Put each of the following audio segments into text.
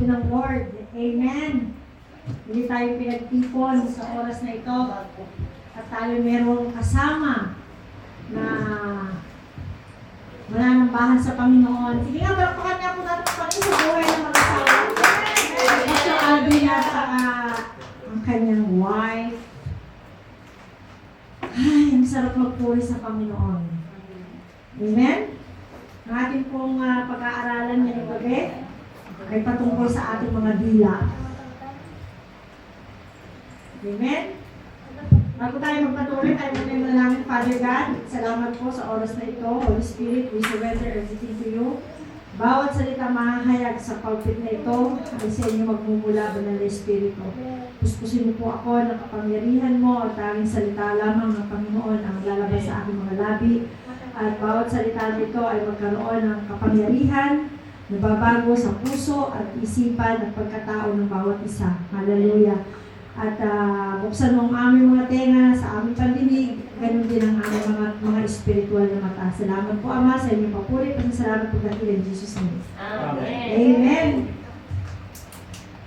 din ng Lord. Amen. Hindi tayo pinagtipon sa oras na ito. At tayo merong kasama na mananambahan sa Panginoon. Sige nga, palakpakan nga po natin ang Panginoon sa buhay ng mag-asawa. Ito Aldrin at ang kanyang wife. Ay, ang sarap magpuri sa Panginoon. Amen? Ang ating pong pag-aaralan ngayong gabi ay patungkol sa ating mga dila. Amen? Bago tayo magpatuloy, tayo muna namin, Father God, salamat po sa oras na ito. Holy Spirit, we surrender everything to you. Bawat salita mahahayag sa pulpit na ito ay sa inyo magmumula Banal na Espiritu. Puspusin mo po ako ng kapangyarihan mo at tanging salita lamang ng Panginoon ang lalabas sa aking mga labi. At bawat salita nito ay magkaroon ng kapangyarihan na babago sa puso at isipan at pagkatao ng bawat isa. Hallelujah. At buksan mo ang aming mga tenga sa aming pandinig, ganun din ang aming mga spiritual na mata. Salamat po, Ama, sa inyong papuri. Salamat po in Jesus' name. Amen. Amen.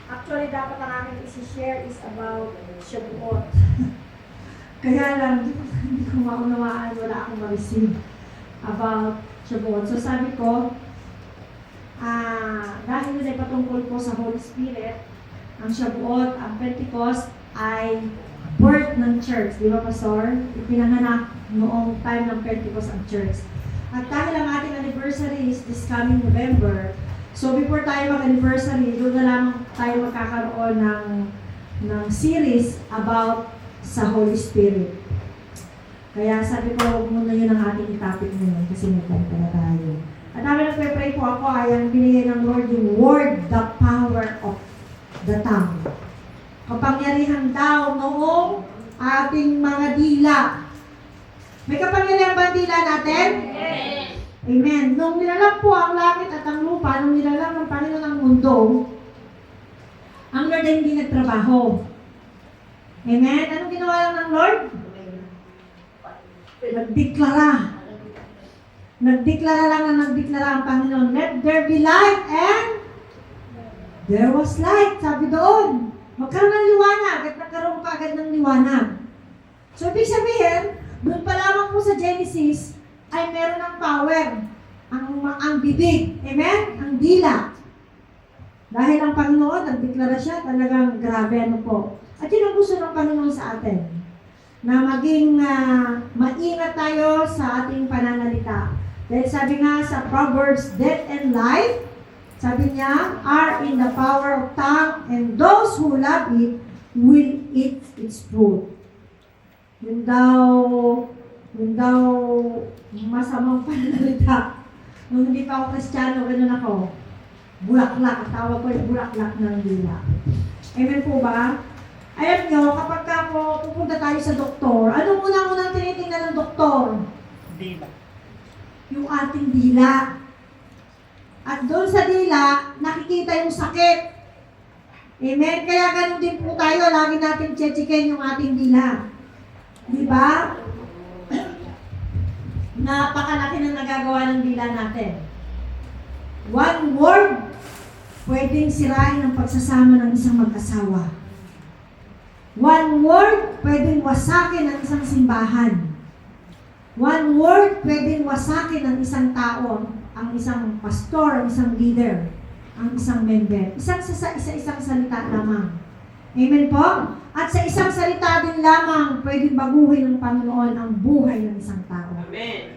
Actually, dapat ang aking isi-share is about Shavuot. Kaya lang, hindi ko maunawaan, wala akong ma-receive about Shavuot. So sabi ko, dahil yun ay patungkol po sa Holy Spirit, ang Shavuot, ang Pentecost ay birth ng church. Di ba, Pastor? Ipinanganak noong time ng Pentecost ang church. At dahil ang ating anniversary is this coming November, so before tayo mag-anniversary, doon na lang tayo magkakaroon ng series about sa Holy Spirit. Kaya sabi ko, huwag muna yun ang ating topic ngayon kasi may time pala tayo. At namin nagpe-pray po ako ay ang binigay ng Lord yung word, the power of the tongue. Kapangyarihan daw noong ating mga dila. May kapangyarihan ba ang dila natin? Amen. Amen. Nung nilalang po ang langit at ang lupa, nung nilalang ng Panginoon ang mundo, ang Lord ay hindi nagtrabaho. Amen? Anong ginawa lang ng Lord? Nagdeklara. Nagdeklara lang na nagdeklara ang Panginoon. Let there be light and there was light. Sabi doon. Magkaroon ng liwanag at nagkaroon ka agad ng liwanag. So, ibig sabihin, doon pa lamang po sa Genesis, ay meron ng power. Ang bibig. Amen? Ang dila. Dahil ang Panginoon, nagdeklara siya, talagang grabe ano po. At yun ang gusto ng Panginoon sa atin. Na maging maingat tayo sa ating pananalita. Dahil sabi nga sa Proverbs, death and life, sabi niya, are in the power of tongue, and those who love it will eat its fruit. Yun daw masamang pananalita. Nung hindi pa ako Kristiyano, ganun ako. Bulaklak, ang tawag ko yung bulaklak ng dila. Amen po ba? Alam nyo, kapag pupunta tayo sa doktor, ano unang tinitingnan ng doktor? Dila. Yung ating dila. At doon sa dila, nakikita yung sakit. Amen? Kaya ganun din po tayo, lagi natin chechikin yung ating dila. Di ba? Napakalaki ng nagagawa ng dila natin. One word, pwedeng sirain ang pagsasama ng isang mag-asawa. One word, pwedeng wasakin ang isang simbahan. One word, pwedeng wasakin ang isang tao, ang isang pastor, ang isang leader, ang isang member. Isang salita lamang. Amen po? At sa isang salita din lamang, pwedeng baguhin ng Panginoon ang buhay ng isang tao. Amen.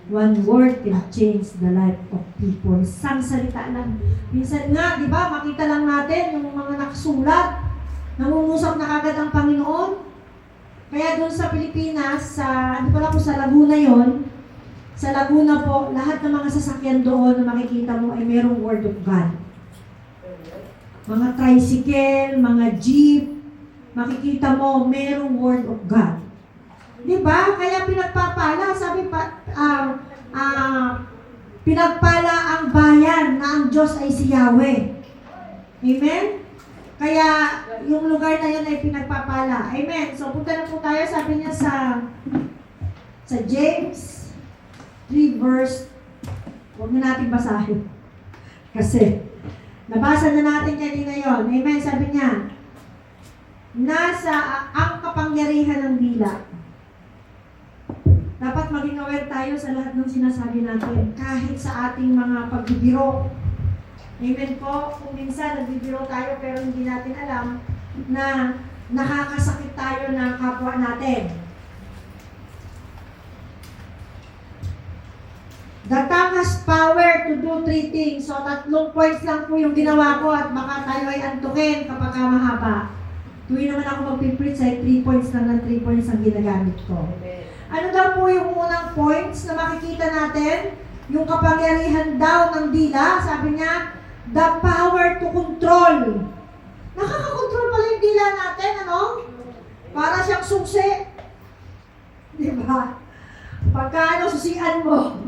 One word can change the life of people. Isang salita lang. Minsan nga, di ba, makita lang natin yung mga nakasulat, nangungusap na kagad ang Panginoon. Kaya doon sa Pilipinas, ano pala po sa Laguna yon, sa Laguna po, lahat ng mga sasakyan doon na makikita mo ay mayroong Word of God. Mga tricycle, mga jeep, makikita mo mayroong Word of God. Diba? Kaya pinagpapala, sabi pa, pinagpala ang bayan na ang Diyos ay si Yahweh. Amen? Kaya yung lugar na yun ay pinagpapala. Amen? So punta na po tayo, sabi niya sa James 3 verse, huwag na natin basahin. Kasi Nabasa na natin kanina yon. Amen. Sabi niya, nasa ang kapangyarihan ng dila. Dapat maging aware tayo sa lahat ng sinasabi natin, kahit sa ating mga pagbibiro. Amen po. Kung minsan nagbibiro tayo pero hindi natin alam na nakakasakit tayo ng kapwa natin. The tongue has power to do 3 things. So, 3 points lang po yung ginawa ko at baka tayo ay antukin kapag mahaba. Tuwing naman ako mag-preach ay 3 points lang ng 3 points ang ginagamit ko. Ano daw po yung unang points na makikita natin? Yung kapangyarihan daw ng dila, sabi niya, the power to control. Nakakakontrol pala yung dila natin, ano? Para siyang susi. Di ba? Pagka susian mo,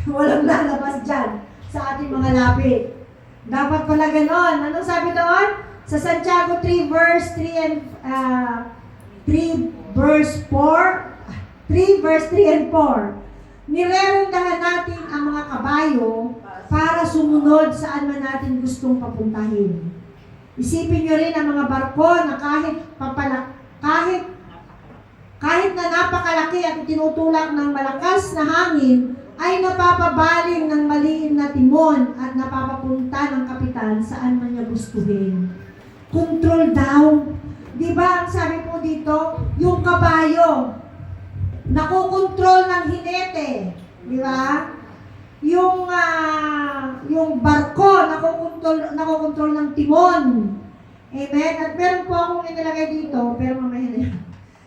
walang lalabas dyan sa ating mga lapit. Dapat pala ganon. Anong sabi doon? Sa Santiago 3 verse 3 and 3 verse 3 and 4. Nirerendahan natin ang mga kabayo para sumunod saan man natin gustong papuntahin. Isipin nyo rin ang mga barko na kahit na napakalaki at tinutulak ng malakas na hangin, ay napapabaling ng maliit na timon at napapapunta ng kapitan saan man niya gustuhin. Control daw. Di ba ang sabi po dito, yung kabayo, nakokontrol ng hinete. Di ba? Yung barko, nakokontrol ng timon. Amen? At meron po akong inilagay dito, pero mamaya na yan.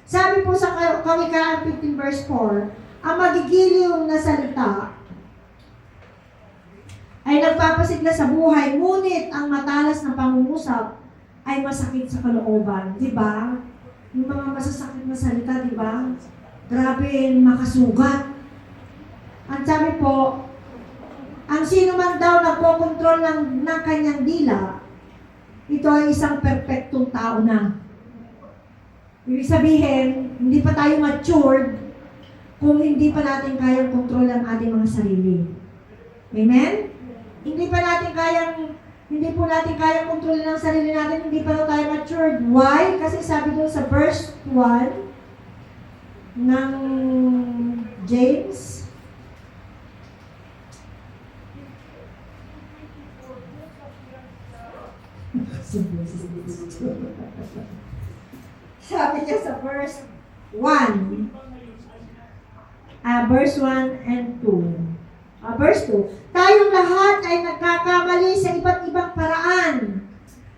Sabi po sa Kawikaan 15 verse 4, ang magigiliw na salita ay nagpapasigla sa buhay, ngunit ang matalas na pangungusap ay masakit sa kalooban. Di ba? Yung mga masasakit na salita, di ba? Grabe, makasugat. Ang sabi po, ang sino man daw nagkokontrol ng kanyang dila, ito ay isang perfectong tao na. Ibig sabihin, hindi pa tayo matured kung hindi pa natin kayang kontrol ang ating mga sarili. Amen? Hindi po natin kayang kontrolin ang sarili natin, hindi pa tayo matured. Why? Kasi sabi doon sa verse 1 ng James, sabi niya sa verse 1, verse 1 and 2. Verse 2, tayong lahat ay nagkakamali sa iba't ibang paraan.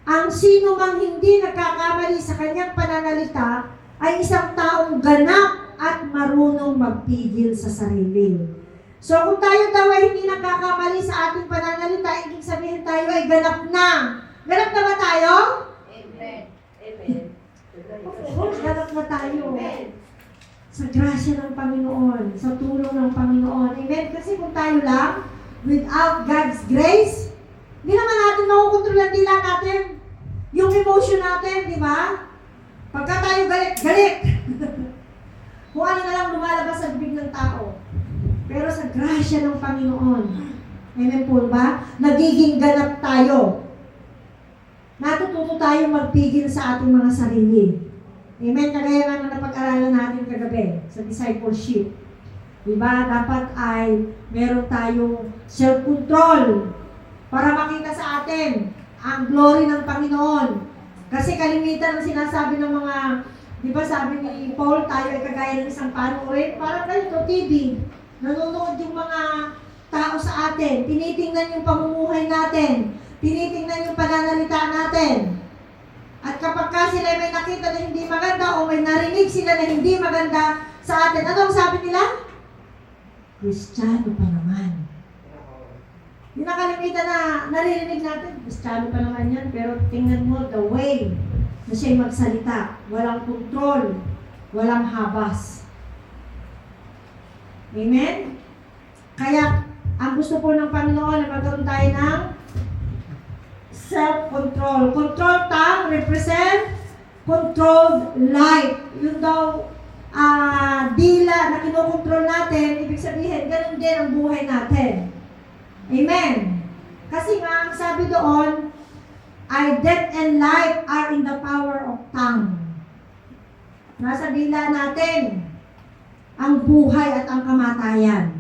Ang sino mang hindi nagkakamali sa kanyang pananalita ay isang taong ganap at marunong magpigil sa sarili. So kung tayo daw ay hindi nagkakamali sa ating pananalita, ibig sabihin tayo ay ganap na. Ganap na ba tayo? Amen. Amen. Of course, ganap na tayo. Amen. Sa grasya ng Panginoon, sa tulong ng Panginoon. Amen? Kasi kung tayo lang, without God's grace, hindi naman natin makukontrol ang dila natin. Yung emotion natin, di ba? Pagka tayo galit. Kung ano na lang lumalabas sa bibig ng tao. Pero sa grasya ng Panginoon, amen po ba? Nagiging ganap tayo. Natututo tayo magpigil sa ating mga sarili. Amen? Kagaya nga na napag-aralan natin kagabi sa discipleship. Diba? Dapat ay meron tayong self-control para makita sa atin ang glory ng Panginoon. Kasi kalimitan ang sinasabi ng mga, di ba sabi ni Paul, tayo ay kagaya ng isang panurin. Parang ganito, TV. Nanonood yung mga tao sa atin. Tinitingnan yung pamumuhay natin. Tinitingnan yung pananalita natin. At kapag sila may nakita na hindi maganda o may narinig sila na hindi maganda sa atin, ano ang sabi nila? Kristiyano pa naman. Yung nakalimitan na naririnig natin, Kristiyano pa naman yan, pero tingnan mo the way na siya'y magsalita. Walang kontrol, walang habas. Amen? Kaya, ang gusto po ng Panginoon na magkaroon tayo ng self-control. Control tongue represent controlled life. Yun daw, dila na kinokontrol natin, ibig sabihin, ganun din ang buhay natin. Amen. Kasi nga, ang sabi doon, ay death and life are in the power of tongue. Nasa dila natin ang buhay at ang kamatayan.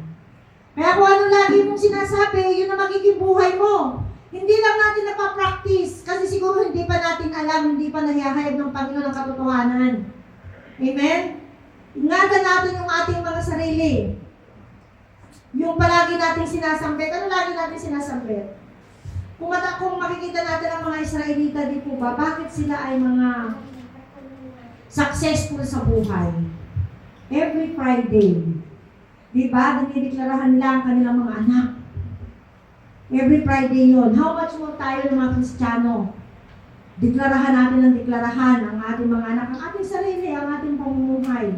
Kaya kung ano lagi mong sinasabi, yun ang magiging buhay mo. Hindi lang natin napapractice kasi siguro hindi pa natin alam, hindi pa nahihayag ng Panginoon ang katotohanan. Amen? Ingatan natin yung ating mga sarili. Yung palagi nating sinasambit. Ano lagi natin sinasambit? Kung makikita natin ang mga Israelita, di po ba, bakit sila ay mga successful sa buhay? Every Friday. Di ba? Dinideklarahan nila ang kanilang mga anak. Every Friday yun. How much more tayo ng mga Kristiyano? Deklarahan natin ang deklarahan ang ating mga anak, ang ating sarili, ang ating pamumuhay.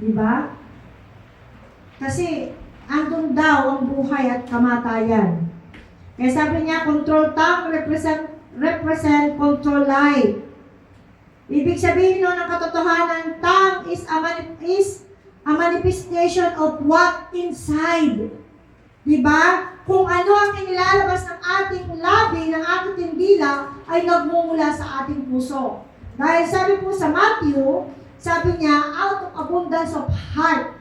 Di ba? Kasi, andun daw ang buhay at kamatayan. Kaya sabi niya, control tongue represent control life. Ibig sabihin nun ng katotohanan, tongue is a manifestation of what inside. Diba? Kung ano ang inilalabas ng ating labi, ng ating dila, ay nagmumula sa ating puso. Dahil sabi po sa Matthew, sabi niya, out of abundance of heart.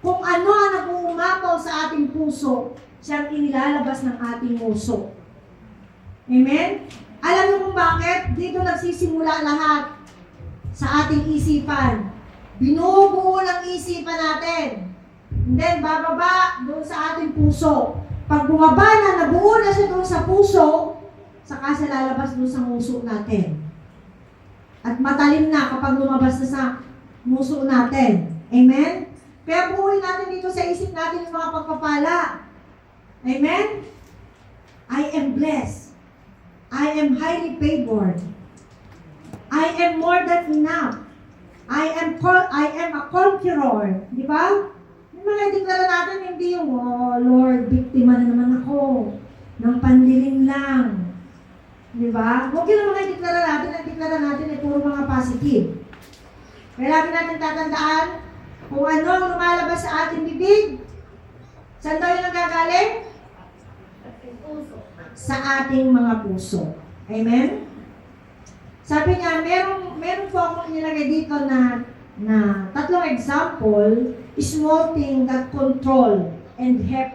Kung ano ang nag-uumapaw sa ating puso, siyang inilalabas ng ating puso. Amen? Alam niyo kung bakit? Dito nagsisimula lahat sa ating isipan. Binubuo ng isipan natin. And then, bababa doon sa ating puso. Pag bumaba na, nabuo na siya doon sa puso, saka siya lalabas doon sa muso natin. At matalim na kapag lumabas na sa muso natin. Amen? Kaya buuin natin dito sa isip natin yung mga pagpapala. Amen? I am blessed. I am highly favored. I am more than enough. I am a conqueror. Di ba? Yung mga deklara natin, hindi yung, oh Lord, biktima na naman ako ng pandiling lang. Di ba? Huwag yun ang mga deklara natin. Ang deklara natin ay puro mga positive. Kaya lagi natin tatandaan kung ano ang lumalabas sa ating bibig. Saan daw yun nagagaling? Sa ating mga puso. Amen? Sabi niya, meron po akong nilagay dito na tatlong example, small thing that control and have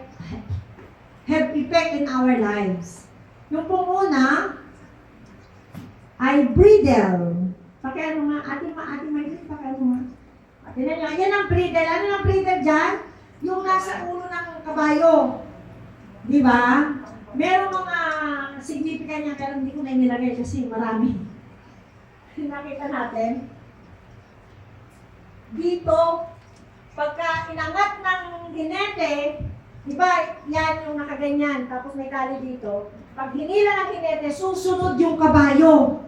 effect in our lives. Yung pong una ay bridle. Pakiano nga, ating mahilig, pakiano nga. Tignan nyo, yan ang bridle. Ano ang bridle dyan? Yung nasa ulo ng kabayo. Di ba? Merong mga significant niya, pero hindi ko na inilagay kasi marami. Nakita natin. Dito, pagka inangat ng hinete, di ba, yan yung nakaganyan, tapos may tali dito. Pag hinila ng hinete, susunod yung kabayo.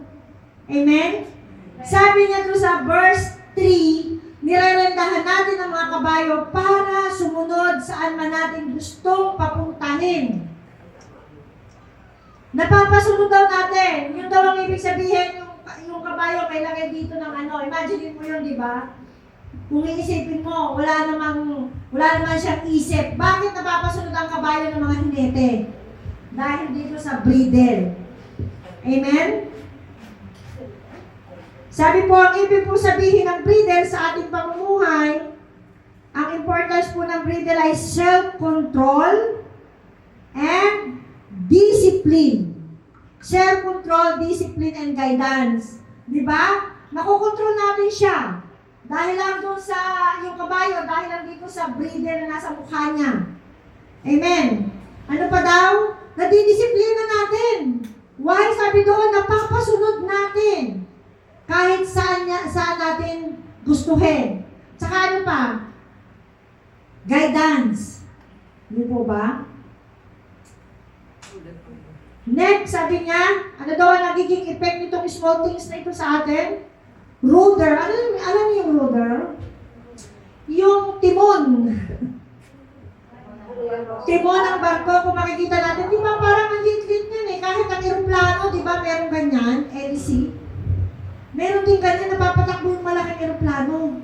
Amen? Sabi niya doon sa verse 3, nirerendahan natin ang mga kabayo para sumunod saan man natin gustong papuntahin. Napapasunod daw natin. Yun daw ang ibig sabihin, yung kabayo may lagay dito ng ano. Imagine mo yun, di ba? Kung iisipin mo, wala naman siyang isip. Bakit napapasunod ang kabayo ng mga hinete? Dahil dito sa bridle. Amen? Sabi po, ang ibig po sabihin ng bridle sa ating pamumuhay, ang importance po ng bridle ay self-control and discipline. Self-control, discipline, and guidance. Di ba? Nakokontrol natin siya. Dahil lang doon sa yung kabayo, dahil lang dito sa bridle na nasa mukha niya. Amen. Ano pa daw? Nadidisiplina natin. Why? Sabi doon, napapasunod natin. Kahit saan natin gustuhin. Tsaka ano pa? Guidance. Hindi po ba? Next, sabi niya, ano daw ang nagiging effect nitong small things na ito sa atin? Rudder. Alam niyo yung rudder? Yung timon. Timon ng barko, kung makikita natin, di ba parang ang lit-lit yan eh. Kahit ang aeroplano, di ba meron ganyan, LC. Meron din ganyan, napapatakbo yung malaking aeroplano.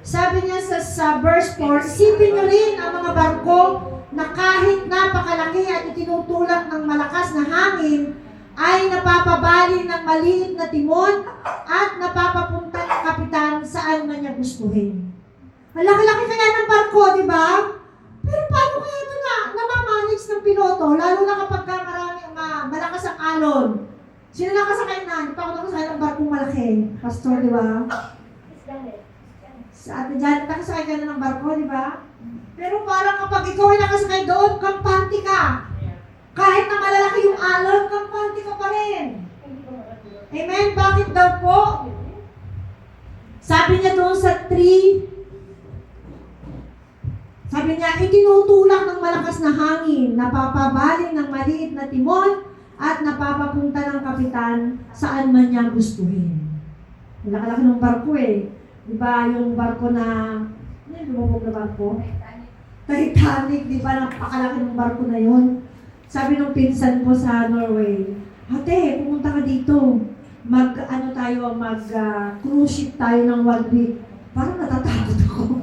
Sabi niya sa verse 4, isipin nyo rin ang mga barko na kahit napakalaki at itinutulak ng malakas na hangin, ay napapabali ng maliit na timon at napapapunta ng kapitan saan man niya gustuhin. Ang laki-laki kaya ng barko, di ba? Pero paano kaya ito namamanage ng piloto, lalo na kapag malakas ang alon? Sino nakasakay na? Hindi pa ako nakasakay ng barkong malaki. Pastor, di ba? Sa Ate Janet, nakasakay ka na ng barko, di ba? Pero parang kapag ikaw ay nakasakay doon, kampante ka. Kahit na malalaki yung alon, kampante ka pa rin. Amen? Bakit daw po? Sabi niya doon sa 3, sabi niya, itinutulak ng malakas na hangin, napapabaling ng maliit na timon, at napapapunta ng kapitan saan man niya gustuhin. Laki-laki ng barko eh. Di ba yung barko na, ano yung lumubog na barko? Titanic, di ba? Napakalaki ng barko na yun. Sabi nung pinsan ko sa Norway, ate, pumunta ka dito. Cruise ship tayo ng 1 week. Parang natatakot ako.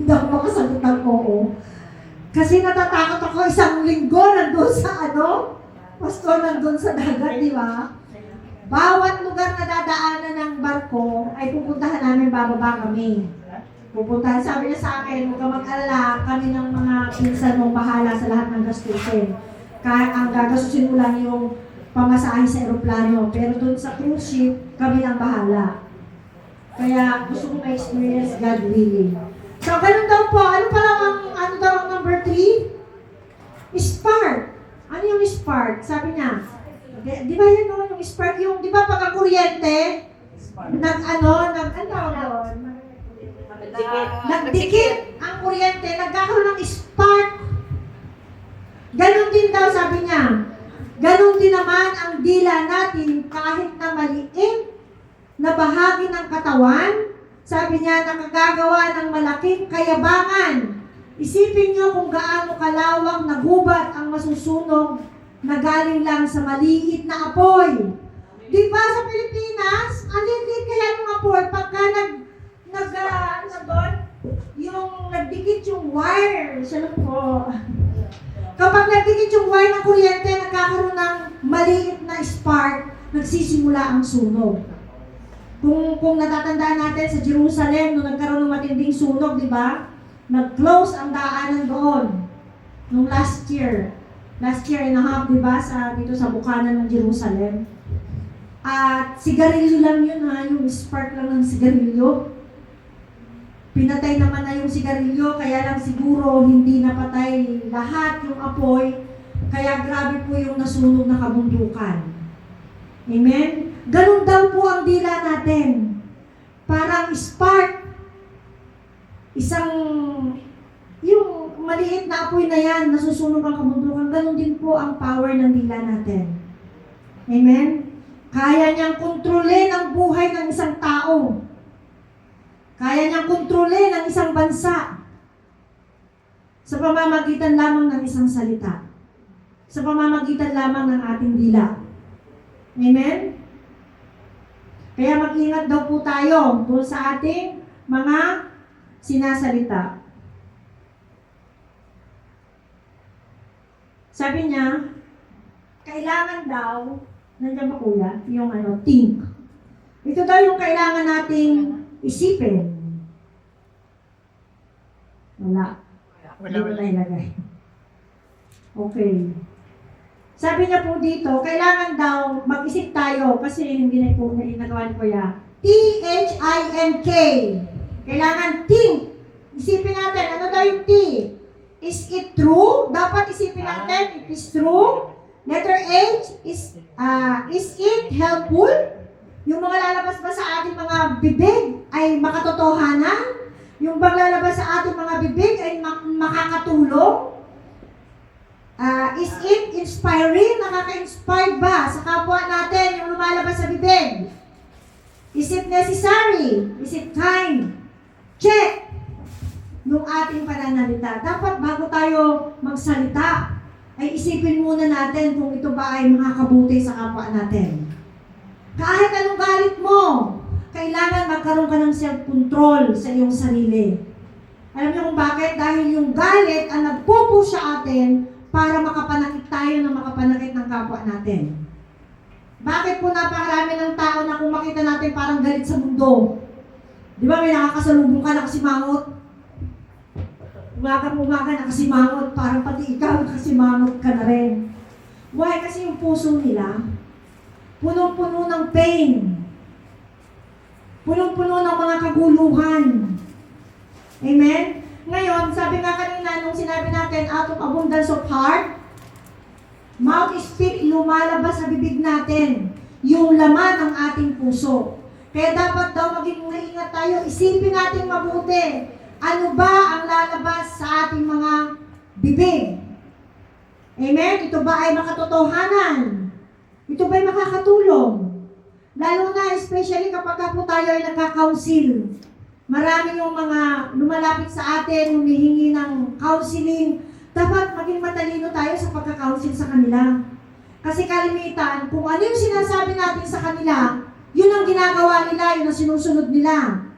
Hindi ako makasagot ng oo. Kasi natatakot ako 1 linggo nandun sa pastor nandun sa dagat, di ba? Bawat lugar na dadaanan ng barko ay pupuntahan namin, bababa kami. Pupuntahan, sabi niya sa akin, huwag ka mag-alala, kami ng mga pinsan mong bahala sa lahat ng gastusin. Ang gagastusin mo lang yung pamasahe sa aeroplano, pero doon sa cruise ship, kami ang bahala. Kaya gusto kong ma-experience God willing. So, ganun daw po. Ano daw ang number 3? Spark. Ano yung spark? Sabi niya, di ba yan no? Yung spark, yung, di ba pagka kuryente, nagdikit ang kuryente, nagkakaroon ng spark. Ganon din daw, sabi niya. Ganon din naman ang dila natin kahit na maliit na bahagi ng katawan. Sabi niya, nakagagawa ng malaking kayabangan. Isipin niyo kung gaano kalawak na gubat ang masusunog na galing lang sa maliit na apoy. Di ba sa Pilipinas, ang liit kaya ng apoy pagka nagdikit yung wire. Siya po. Kapag nagdikit yung wire ng kuryente, nagkakaroon ng maliit na spark, nagsisimula ang sunog. Kung natatandaan natin sa Jerusalem, nung nagkaroon ng matinding sunog, di ba? Nag-close ang daanan doon. Nung last year and a half, di ba? Dito sa bukanan ng Jerusalem. At sigarilyo lang yun ha, yung spark lang ng sigarilyo. Pinatay naman na yung sigarilyo, kaya lang siguro hindi napatay lahat yung apoy. Kaya grabe po yung nasunog na kabundukan. Amen? Ganun daw po ang dila natin. Parang spark. Yung maliit na apoy na yan, nasusunog ang kabundukan, ganun din po ang power ng dila natin. Amen? Kaya niyang kontrolin ang buhay ng isang tao. Kaya niyang kontrolin ang isang bansa. Sa pamamagitan lamang ng isang salita. Sa pamamagitan lamang ng ating dila. Amen? Kaya mag-ingat daw po tayo doon sa ating mga sinasalita. Sabi niya, kailangan daw, nandiyan ba kuya? Yung think. Ito daw yung kailangan nating isipin. Wala. Wala na ilagay. Okay. Sabi niya po dito, kailangan daw mag-isip tayo kasi hindi na po nagawa ni Kuya. T-H-I-N-K. Kailangan think. Isipin natin, ano daw yung T? Is it true? Dapat isipin natin, it is true. Letter H, is it helpful? Yung mga lalabas ba sa ating mga bibig ay makatotohanan? Yung bang lalabas sa ating mga bibig ay makakatulong? Is it inspiring? Nakaka-inspire ba sa kapwa natin yung lumalabas sa bibig? Is it necessary? Is it kind? Check nung ating pananalita. Dapat bago tayo magsalita, ay isipin muna natin kung ito ba ay makakabuti sa kapwa natin. Kahit anong galit mo, kailangan magkaroon ka ng self-control sa iyong sarili. Alam niyo kung bakit? Dahil yung galit ang nagpo-push sa atin para makapanakit tayo ng makapanakit ng kapwa natin. Bakit po napakarami ng tao na kung makita natin parang galit sa mundo? Di ba may nakakasalubong ka nakasimangot? Umaga nakasimangot, parang pati ikaw nakasimangot ka na rin. Why? Kasi yung puso nila, punong-puno ng pain. Punong-puno ng mga kaguluhan. Amen? Ngayon, sabi nga kanina nung sinabi natin, out of abundance of heart, mouth speak, lumalabas sa bibig natin yung laman ng ating puso. Kaya dapat daw maging maingat tayo, isipin natin mabuti. Ano ba ang lalabas sa ating mga bibig? Amen? Ito ba ay makatotohanan? Ito ba ay makakatulong? Lalo na, especially kapag po tayo ay nagka-counsel. Marami yung mga lumalapit sa atin, humihingi ng counseling. Dapat maging matalino tayo sa pagka-counsel sa kanila. Kasi kalimitan, kung ano yung sinasabi natin sa kanila, yun ang ginagawa nila, yun ang sinusunod nila.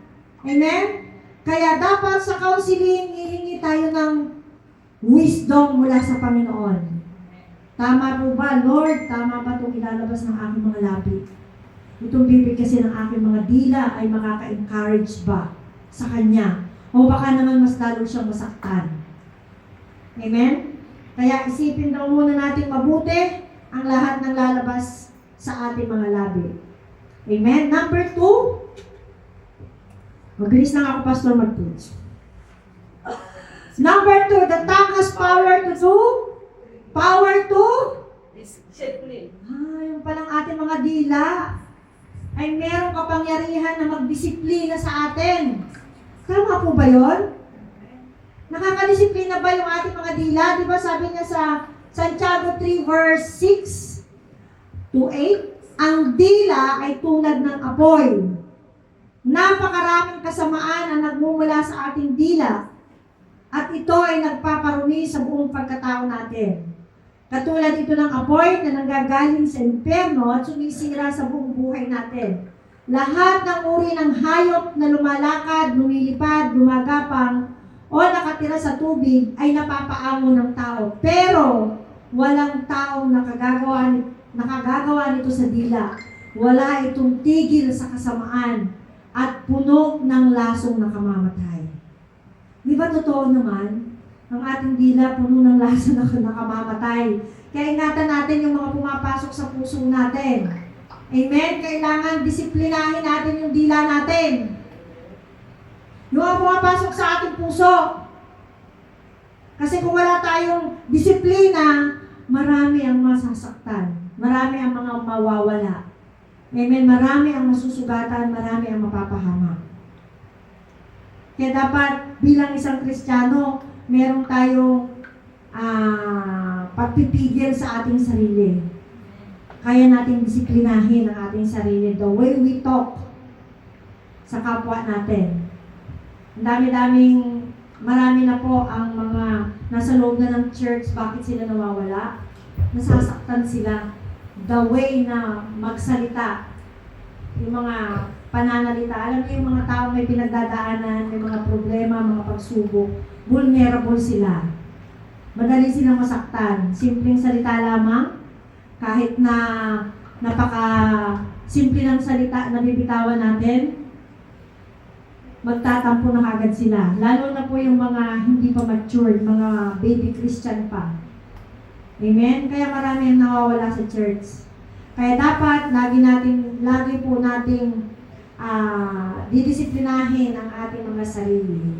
Amen? Kaya dapat sa counseling, hihingi tayo ng wisdom mula sa Panginoon. Tama po ba, Lord? Tama ba itong ilalabas ng aking mga labi? Itong bibig kasi ng aking mga dila ay makaka-encourage ba sa Kanya? O baka naman mas lalo siyang masaktan. Amen? Kaya isipin daw muna natin mabuti ang lahat ng lalabas sa ating mga labi. Amen? Number 2, mabilis lang ako, Pastor, mag-preach. Number 2, the tongue has power to do. Power to? Discipline. Yung palang ating mga dila ay merong kapangyarihan na magdisiplina sa atin. Tama po ba yun? Nakakadisiplina ba yung ating mga dila? Di ba sabi niya sa Santiago 3 verse 6 to 8, ang dila ay tulad ng apoy. Napakaraming kasamaan ang nagmumula sa ating dila at ito ay nagpaparumi sa buong pagkatao natin. Katulad ito ng apoy na nanggagaling sa impyerno at sumisira sa buong buhay natin. Lahat ng uri ng hayop na lumalakad, lumilipad, gumagapang o nakatira sa tubig ay napapaamo ng tao. Pero walang taong nakagagawa nito sa dila. Wala itong tigil sa kasamaan at puno ng lasong nakamamatay. Di ba totoo naman? Ang ating dila puno ng lasong nakamamatay. Kaya ingatan natin yung mga pumapasok sa puso natin. Amen? Kailangan disiplinahin natin yung dila natin. Yung mga pumapasok sa ating puso. Kasi kung wala tayong disiplina, marami ang masasaktan. Marami ang mga mawawala. Amen? Marami ang masusugatan, marami ang mapapahamak. Kaya dapat bilang isang Kristiyano, meron tayong pagpipigil sa ating sarili. Kaya natin disiplinahin ang ating sarili. The way we talk sa kapwa natin. Marami na po ang mga nasa loob na ng church, bakit sila nawawala? Nasasaktan sila. The way na magsalita, yung mga pananalita. Alam niyo yung mga tao may pinagdadaanan, may mga problema, mga pagsubok, vulnerable sila. Madali silang masaktan. Simpleng salita lamang, kahit na napaka-simple ng salita na bibitawan natin, magtatampo na kagad sila. Lalo na po yung mga hindi pa matured, mga baby Christian pa. Amen? Kaya marami ang nawawala sa church. Kaya dapat, lagi po nating didisiplinahin ang ating mga sarili.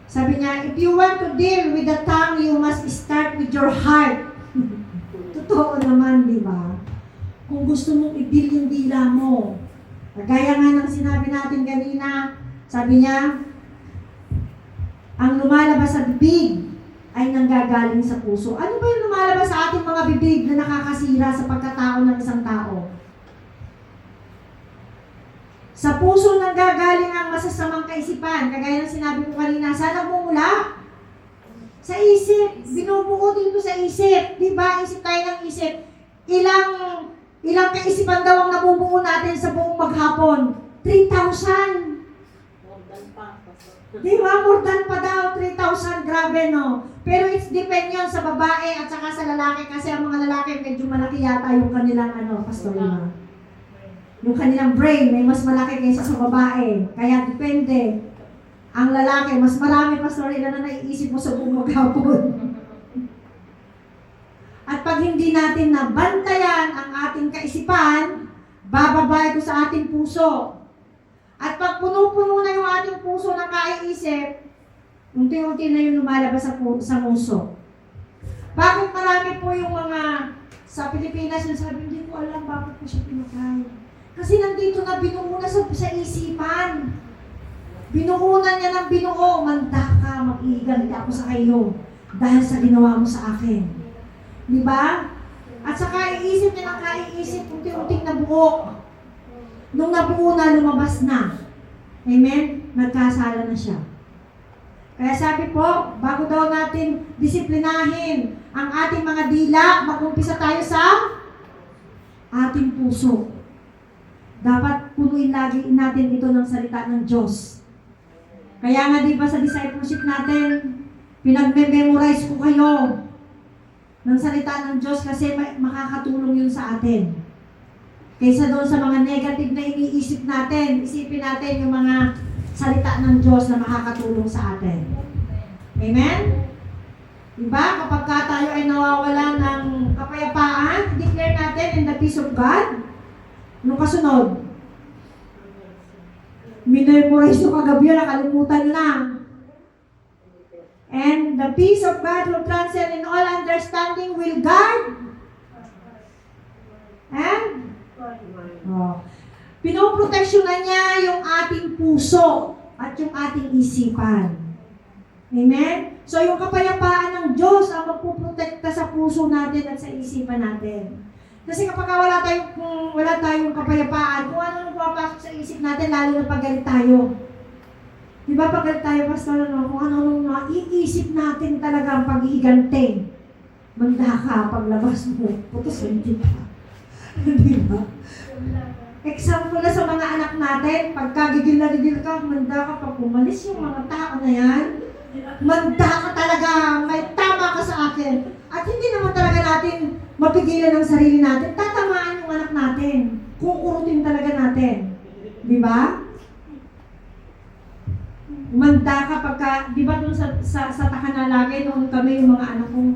Sabi niya, if you want to deal with the tongue, you must start with your heart. Totoo naman, di ba? Kung gusto mong i-deal yung dila mo, kagaya nga ng sinabi natin kanina, sabi niya, ang lumalabas sa bibig ay nanggagaling sa puso. Ano ba yung lumalabas sa ating mga bibig na nakakasira sa pagkatao ng isang tao? Sa puso nanggagaling ang masasamang kaisipan. Kagaya ng sinabi ko kanina, saan nagmumula? Sa isip. Binubuo dito sa isip. Diba? Isip tayo ng isip. Ilang kaisipan daw ang nabubuo natin sa buong maghapon? 3,000. Di ba? More than pa daw, 3,000, grabe no. Pero it's depend yun sa babae at saka sa lalaki kasi ang mga lalaki medyo malaki yata yung kanilang Pastor Ima. Yung kanilang brain may mas malaki kaysa sa babae. Kaya depende. Ang lalaki, mas marami Pastor Ina na naiisip mo sa buong maghapon. At pag hindi natin nabantayan ang ating kaisipan, bababa ito sa ating puso. At pag puno-puno na yung ating puso ng kaiisip, unti-unti na yung lumalabas sa puso. Bakit marami po yung mga sa Pilipinas yung sabi, hindi ko alam bakit ko siya pinatay. Kasi nandito na binuo na sa isipan. Binuunan niya ng binuo, manda ka, mag-iiganti ako sa kayo dahil sa ginawa mo sa akin. Di ba? At sa kaiisip niya ng kaiisip, unti-unting nabuo. Nung nabuo na, lumabas na. Amen? Nagkasala na siya. Kaya sabi po, bago daw natin disiplinahin ang ating mga dila, mag-umpisa tayo sa ating puso. Dapat punuin lagi natin ito ng salita ng Diyos. Kaya nga di ba sa discipleship natin, pinag-memorize ko kayo ng salita ng Diyos kasi makakatulong yun sa atin. Kaysa doon sa mga negative na iniisip natin, isipin natin yung mga salita ng Diyos na makakatulong sa atin. Amen? Diba? Kapag tayo ay nawawala ng kapayapaan, declare natin in the peace of God. Anong kasunod? Minemorize nyo kagabi yun, nakalimutan nyo na. And the peace of God will transcend in all understanding will guard. And? Pinoproteksyonan niya yung ating puso at yung ating isipan. Amen? So yung kapayapaan ng Diyos ang magpuprotekta sa puso natin at sa isipan natin. Kasi kapag wala tayong kapayapaan, kung ano nang pumapasok sa isip natin, lalo na pag galit tayo. Di ba pag galit tayo, Pastor, kung ano nung naiisip natin talaga ang pag-iigante. Manda ka, paglabas mo, putos hindi ka. Di ba? Example na sa mga anak natin, pagkagigil na gigil ka, manda ka, pag umalis yung mga tao na yan, manda ka talaga, may tama ka sa akin. At hindi naman talaga natin mapigilan ang sarili natin, tatamaan yung anak natin. Kukurutin talaga natin. Di ba? Manda ka pagka, di ba doon sa takana lagi, noon kami yung mga anak kong,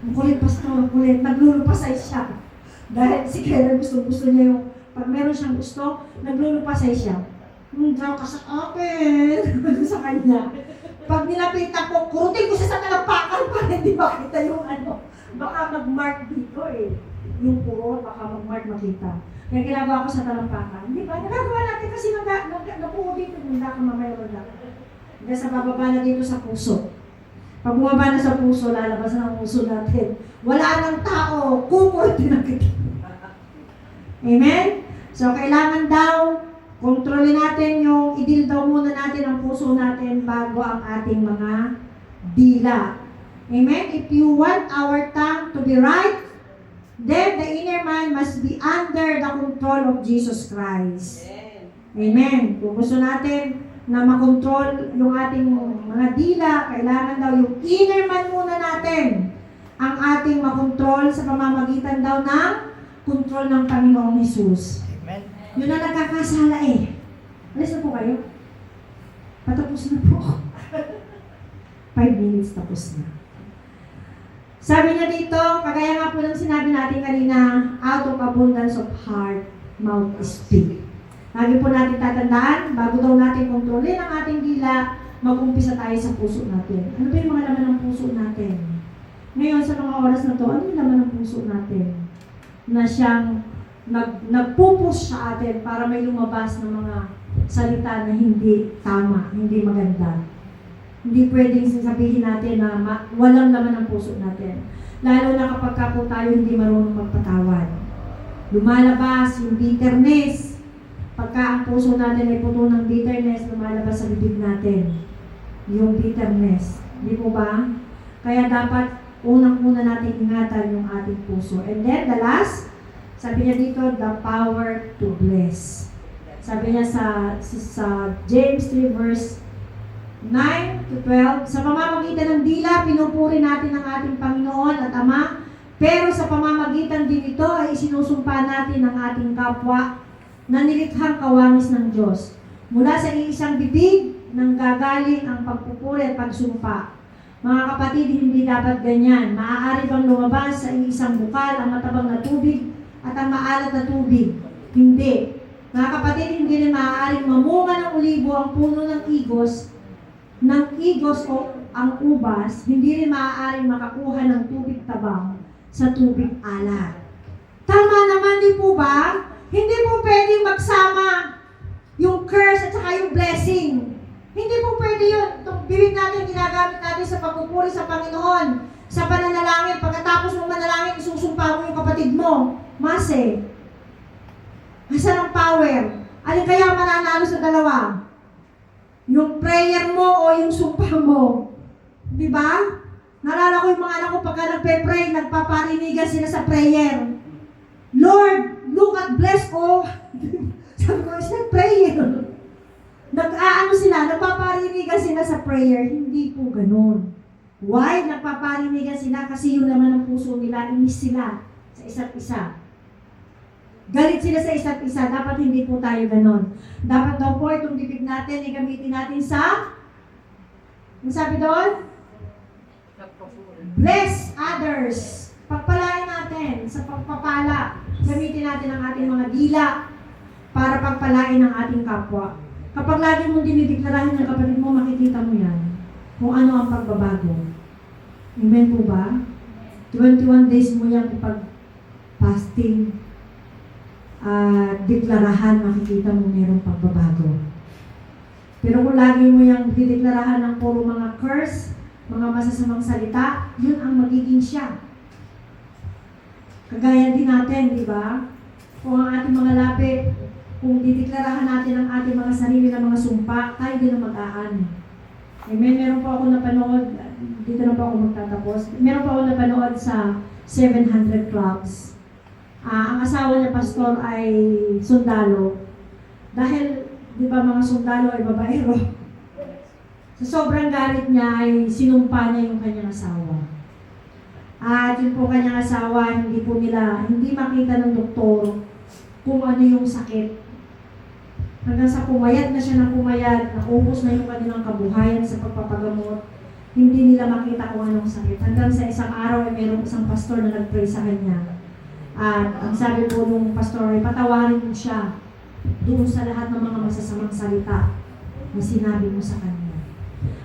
ang kulit, Pastor, ang kulit, naglulupasay siya. Dahil si Karen gusto niya yung, pag meron siyang gusto, naglulupasay siya. Daw ka sa akin, sa kanya. Pag nilapitan ko, kurutin ko siya sa talampakan para hindi makita yung baka mag-mark dito yung puro, baka mag-mark makita. Kaya ginagawa ko sa talampakan. Di ba? Nagagawa natin kasi napuo dito, hindi ka mamaya wala. Hindi sa bababa na dito sa puso. Pag bumaba na sa puso, lalabas na ang puso natin. Wala nang tao, kukurtin na kita. Amen? So, kailangan daw, kontrolin natin yung, idil daw muna natin ang puso natin bago ang ating mga dila. Amen? If you want our tongue to be right, then the inner man must be under the control of Jesus Christ. Amen? Kung gusto natin na makontrol yung ating mga dila, kailangan daw yung inner man muna natin ang ating makontrol sa pamamagitan daw ng control ng Panginoong Hesus. Amen. Yun na nagkakasala Alis na po kayo. Patapos na po. 5 minutes tapos na. Sabi niya dito, kagaya nga po ng sinabi natin kanina, out of abundance of heart, mouth speak. Lagi po natin tatandaan, bago daw natin kontrolin ang ating dila, mag-umpisa tayo sa puso natin. Ano ba yung mga laman ng puso natin? Ngayon, sa mga oras na to, ano yung laman ng puso natin? Na siyang nagpupus sa atin para may lumabas ng mga salita na hindi tama, hindi maganda. Hindi pwedeng sasabihin natin na walang laman ng puso natin. Lalo na kapag po tayo hindi marunong magpatawad. Lumalabas yung bitterness. Pagka ang puso natin ay puto ng bitterness, lumalabas sa bibig natin. Yung bitterness. Di po ba? Kaya dapat unang-una natin ingatan yung ating puso. And then the last, sabi niya dito, the power to bless. Sabi niya sa James 3 verse 9 to 12, sa pamamagitan ng dila, pinupuri natin ang ating Panginoon at Ama, pero sa pamamagitan din ito ay isinusumpa natin ang ating kapwa na nilikhang kawangis ng Diyos. Mula sa iisang bibig, nang gagaling ang pagpupuri at pagsumpa. Mga kapatid, hindi dapat ganyan. Maaari bang lumabas sa iisang bukal ang matabang na tubig at ang maalat na tubig? Hindi. Mga kapatid, hindi rin maaaring mamunga ng ulibo ang puno ng igos o ang ubas, hindi rin maaaring makakuha ng tubig tabang sa tubig alat. Tama naman, di po ba? Hindi po pwedeng magsama yung curse at saka yung blessing. Hindi po pwede yun. Itong bibig natin, ginagamit natin sa pagpupuri sa Panginoon, sa pananalangin. Pagkatapos mo manalangin, isusumpa mo yung kapatid mo. Mase. Masa ng power. Alin kaya mananalo sa dalawa? Yung prayer mo o yung sumpa mo? Di ba? Nalala ko yung mga anak ko pagka nagpe-pray, nagpaparinigan sila sa prayer. Lord, look at bless ko. Sabi ko, it's not prayer. Nag-aano sila, nagpaparinigan sila sa prayer. Hindi po ganun. Why? Nagpaparinigan sila kasi yung laman ng puso nila, inis sila sa isa't isa. Galit sila sa isa't isa. Dapat hindi po tayo ganun. Dapat daw po itong bibig natin, gamitin natin sa, ang sabi doon? Bless others. Pagpalain natin sa pagpapala. Gamitin natin ang ating mga dila para pagpalain ang ating kapwa. Kapag lagi mong dinideklarahin ng kapatid mo, makikita mo yan kung ano ang pagbabago. Amen po ba? 21 days mo yan kapag fasting deklarahan, makikita mo mayroong pagbabago. Pero kung lagi mo yung dideklarahan ng puro mga curse, mga masasamang salita, yun ang magiging siya. Kagaya din natin, di ba? Kung ang ating mga labi, kung dideklarahan natin ang ating mga sarili na mga sumpa, tayo din ang mag-aan. Amen. Meron po ako napanood, dito na po ako magtatapos, meron po ako napanood sa 700 Clubs. Ang asawa niya, pastor, ay sundalo. Dahil, di ba mga sundalo ay babaero. Sa sobrang galit niya ay sinumpa niya yung kanyang asawa. At yun po kanyang asawa, hindi makita ng doktor kung ano yung sakit. Hanggang sa pumayat na siya ng pumayat, naubos na yung kanilang kabuhayan sa pagpapagamot, hindi nila makita kung anong sakit. Hanggang sa isang araw ay mayroong isang pastor na nag-pray sa kanya. At ang sabi po nung pastor ay patawarin mo siya doon sa lahat ng mga masasamang salita na sinabi mo sa kanya.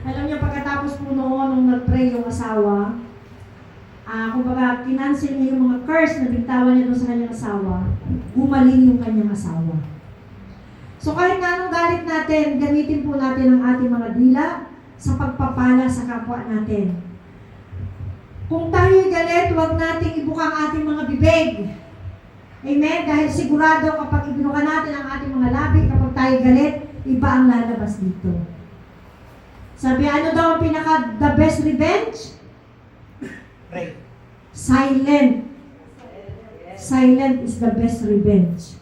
Alam niyo, pagkatapos po noon nung nag-pray yung asawa, kumbaga, kinancel niya yung mga curse na bigtawan niya doon sa kanyang asawa, gumaling yung kanyang asawa. So kahit na anong galit natin, gamitin po natin ang ating mga dila sa pagpapala sa kapwa natin. Kung tayo'y galit, huwag nating ibuka ang ating mga bibig. Amen? Dahil sigurado kapag ibinuka natin ang ating mga labi, kapag tayo galit, iba ang lalabas dito. Sabi, ano daw ang the best revenge? Pray. Silent. Silent is the best revenge.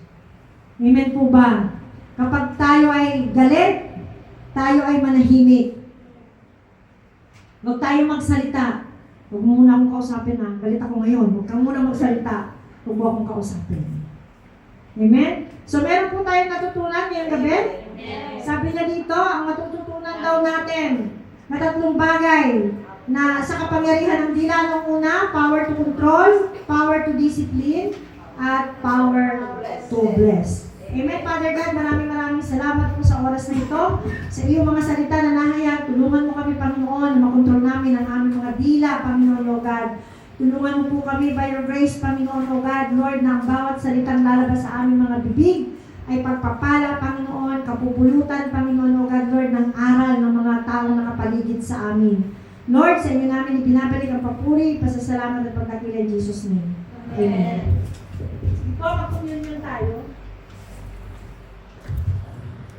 Amen po ba? Kapag tayo ay galit, tayo ay manahimik. Huwag tayo magsalita. Huwag mo muna akong kausapin na. Galit ako ngayon. Huwag kang muna magsalita. Huwag mo akong kausapin. Amen? So meron po tayong natutunan ngayong gabi. Sabi na dito, ang matututunan daw natin na tatlong bagay na sa kapangyarihan ng dila ng una, power to control, power to discipline, at power to bless. Amen, Father God, maraming salamat po sa oras na ito. Sa iyong mga salita na nahayag, tulungan mo kami, Panginoon, na makontrol namin ang aming mga dila, Panginoon, O God. Tulungan mo po kami by your grace, Panginoon, O God, Lord, na ang bawat salitang lalabas sa aming mga bibig ay pagpapala, Panginoon, kapupulutan, Panginoon, O God, Lord, ng aral ng mga taong nakapaligid sa amin. Lord, sa inyo namin ipinabalik ang papuri, pasasalamat at pagkakilala in Jesus' name. Amen. Ito, mag-communion tayo.